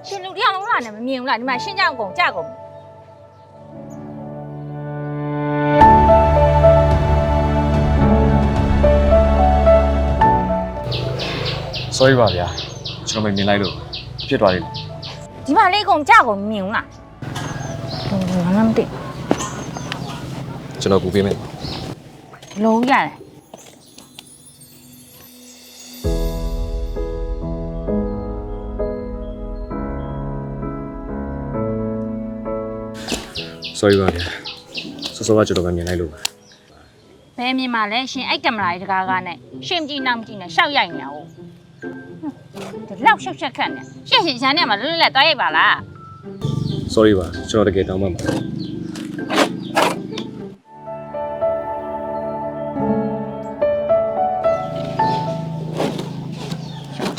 ရှင်လူတယောက်လုံးလာနေမမြင်ဘူးလားဒီမှာရှင်းကြအောင်ကုန်ကြကုန် sorry ပါဗျာကျွန်တော်မမြင်လိုက်လို့ဖြစ်သွားတယ် ဒီမှာလေးကုန်ကြကုန်မမြင်ဘူးလားငါမသိ ကျွန်တော်ကူပေးမယ် လုံးရတယ် sorry ပါဗျာစောကကျွန်တော်မမြင်လိုက်လို့ ဘယ်မြင်မှာလဲရှင်အဲ့ကင်မရာကြီးတကားကားနဲ့ရှင်မကြည့်နောက်မကြည့်နဲ့ရှောက်ရိုက်နေတာဟုတ်ဒီလောက်ရှောက်ချက်ခတ်နေရှင်ရှင်ချမ်းနဲ့မှာလွတ်လွတ်လပ်သွားရိုက်ပါလား sorry ပါကျွန်တော်တကယ်တောင်းပန်ပါ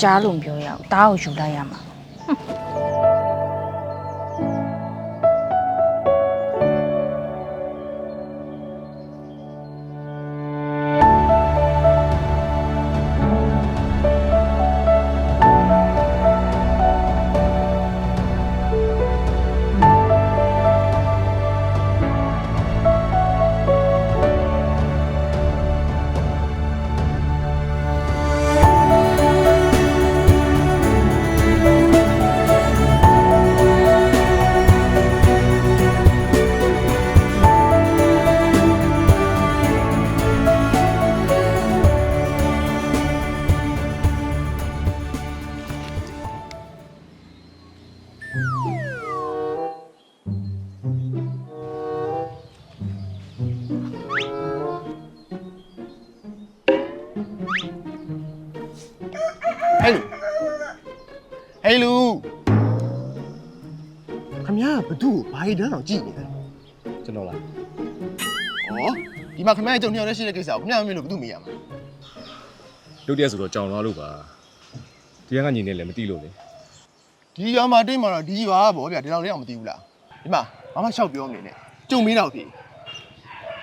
ကြားလို့ပြောရအောင်တားကိုယူလိုက်ရမှာဟဲ့လူခမရဘသူ့ကိုဘာကြီးတန်းတော့ကြည့်နေတယ် ကျွန်တော်လား ဩဒီမှာခမရကြုံနှစ်ယောက်တည်းရှိတဲ့ကိစ္စကိုခမရမမေ့လို့ဘသူ့မေးရမှာ လုပ်တဲ့ဆိုတော့ကြောင်သွားလို့ပါဒီကညီနေလည်းမသိလို့လေ ဒီရွာမှာတိတ်မှာတော့ဒီရွာဗောဗျာဒီလောက်လေးအောင်မသိဘူးလားဒီမှာဘာမှလျှောက်ပြောမနေနဲ့ကြုံမေးတော့ပြီ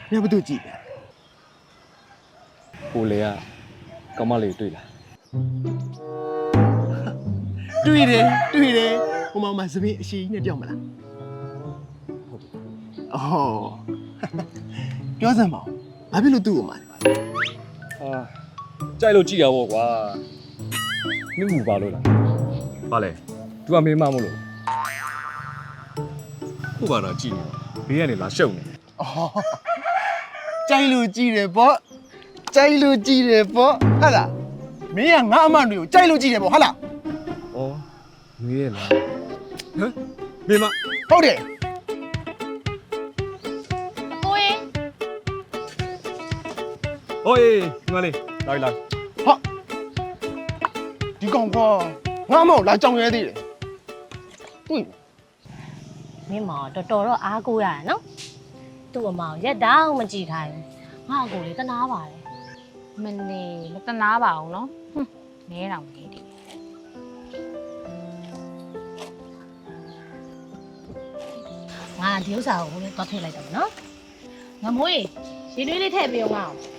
ခမရဘသူ့ကြည့်တယ် ကိုလေကကောင်းမလေးတွေ့လား တွေ့တယ်ဟိုမှာစပင်းအရှိကြီးနဲ့ပြောင်းမလားအော်ပြောစမ်းပါဘာဖြစ်လို့သူ့ကိုမှာလဲ ဟာကြိုက်လို့ကြည်ရပေါ့ကွာနှမှုပါလို့လားဟာလေ तू ကမေးမမို့လို့ဟုတ်ပါတော့ကြည်နေဘေးကနေလာရှုပ်နေ အော်ကြိုက်လို့ကြည့်တယ်ဗောကြိုက်လို့ကြည့်တယ်ဗောဟုတ်လားမင်းကငါအမတွေကိုကြိုက်လို့ကြည့်တယ်ဗောဟုတ်လား ဩငေးရလားဟမ်မေမ ဟုတ်တယ် ကိုရင် ဟိုးဒီမလေးလာပြီလား ဟာဒီကောင်ကငါအမေကိုလာကြောင်ရဲသေးတယ်တွေ့ မင်းမတော်တော်တော့အားကိုးရတယ်နော်သူ့အမောင်ရက်တောင်မကြည့်ခိုင်းငါအကိုလေးတနာပါတယ် မနေမတနာပါအောင်နော်နဲတောင်နေတယ် ငါဒီဥစ္စာကိုဟိုလေးသွားထည့်လိုက်တော့နော်ငါမိုးရေရေနွေးလေးထည့်ပေးအောင်ငါ့ကို